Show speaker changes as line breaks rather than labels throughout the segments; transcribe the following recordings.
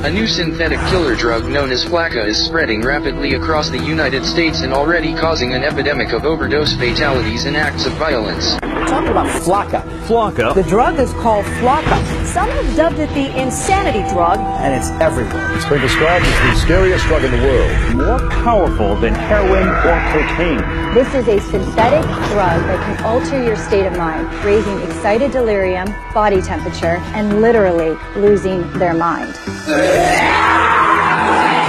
A new synthetic killer drug known as Flakka is spreading rapidly across the United States and already causing an epidemic of overdose fatalities and acts of violence.
We're talking about Flakka.
Flakka?
The drug is called Flakka.
Some have dubbed it the insanity drug.
And it's everywhere.
It's been described as the scariest drug in the world.
More powerful than heroin or cocaine.
This is a synthetic drug that can alter your state of mind, raising excited delirium, body temperature, and literally losing their mind.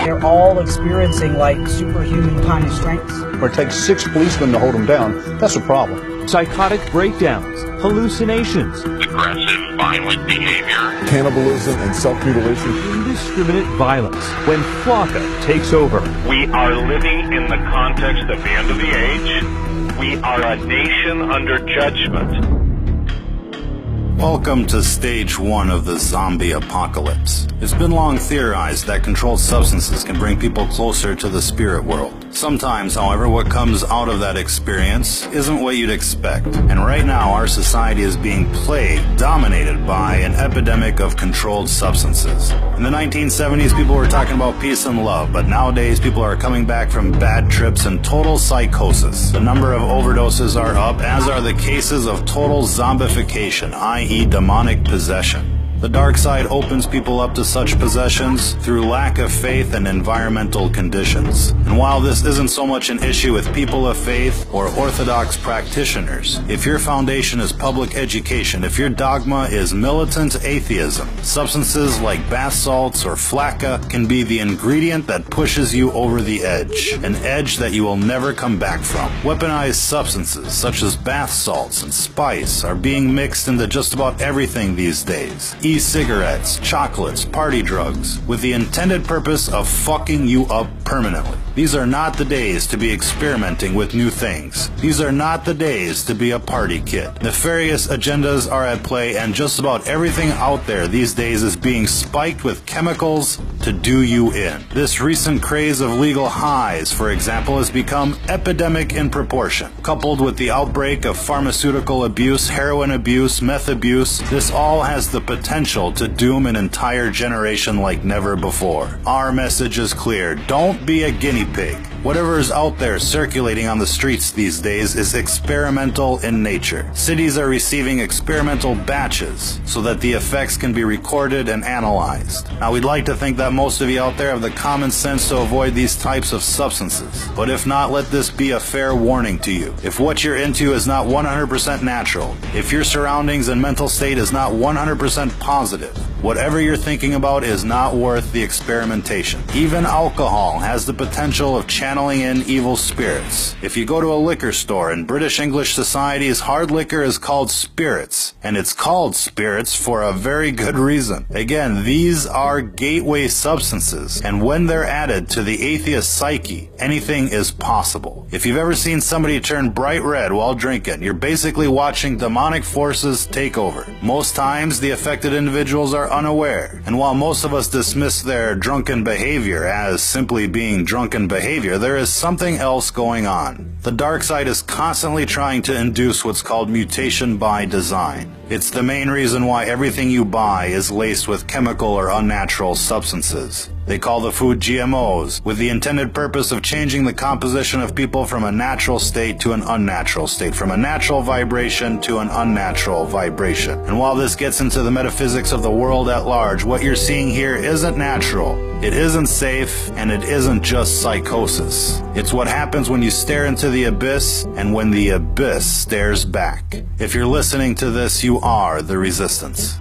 They're all experiencing like superhuman kind of strengths.
It takes 6 policemen to hold them down. That's a problem.
Psychotic breakdowns, hallucinations,
aggressive, violent behavior,
Cannibalism and self-mutilation.
indiscriminate violence. When Flakka takes over,
we are living in the context of the end of the age. We are a nation under judgment.
Welcome to stage 1 of the zombie apocalypse. It's been long theorized that controlled substances can bring people closer to the spirit world. Sometimes, however, what comes out of that experience isn't what you'd expect. And right now, our society is being plagued, dominated by an epidemic of controlled substances. In the 1970s, people were talking about peace and love, but nowadays people are coming back from bad trips and total psychosis. The number of overdoses are up, as are the cases of total zombification, i.e. demonic possession. The dark side opens people up to such possessions through lack of faith and environmental conditions. And while this isn't so much an issue with people of faith or orthodox practitioners, if your foundation is public education, if your dogma is militant atheism, substances like bath salts or Flakka can be the ingredient that pushes you over the edge, an edge that you will never come back from. Weaponized substances such as bath salts and spice are being mixed into just about everything these days. E-cigarettes, chocolates, party drugs, with the intended purpose of fucking you up permanently. These are not the days to be experimenting with new things. These are not the days to be a party kid. Nefarious agendas are at play, and just about everything out there these days is being spiked with chemicals to do you in. This recent craze of legal highs, for example, has become epidemic in proportion. Coupled with the outbreak of pharmaceutical abuse, heroin abuse, meth abuse, this all has the potential to doom an entire generation like never before. Our message is clear. Don't be a guinea pig. Whatever is out there circulating on the streets these days is experimental in nature. Cities are receiving experimental batches so that the effects can be recorded and analyzed. Now, we'd like to think that most of you out there have the common sense to avoid these types of substances. But if not, let this be a fair warning to you. If what you're into is not 100% natural, if your surroundings and mental state is not 100% positive, whatever you're thinking about is not worth the experimentation. Even alcohol has the potential of channeling in evil spirits. If you go to a liquor store in British English societies, hard liquor is called spirits, and it's called spirits for a very good reason. Again, these are gateway substances, and when they're added to the atheist psyche, anything is possible. If you've ever seen somebody turn bright red while drinking, you're basically watching demonic forces take over. Most times, the affected individuals are unaware, and while most of us dismiss their drunken behavior as simply being drunken behavior, there is something else going on. The dark side is constantly trying to induce what's called mutation by design. It's the main reason why everything you buy is laced with chemical or unnatural substances. They call the food GMOs, with the intended purpose of changing the composition of people from a natural state to an unnatural state, from a natural vibration to an unnatural vibration. And while this gets into the metaphysics of the world at large, what you're seeing here isn't natural, it isn't safe, and it isn't just psychosis. It's what happens when you stare into the abyss, and when the abyss stares back. If you're listening to this, you are the resistance.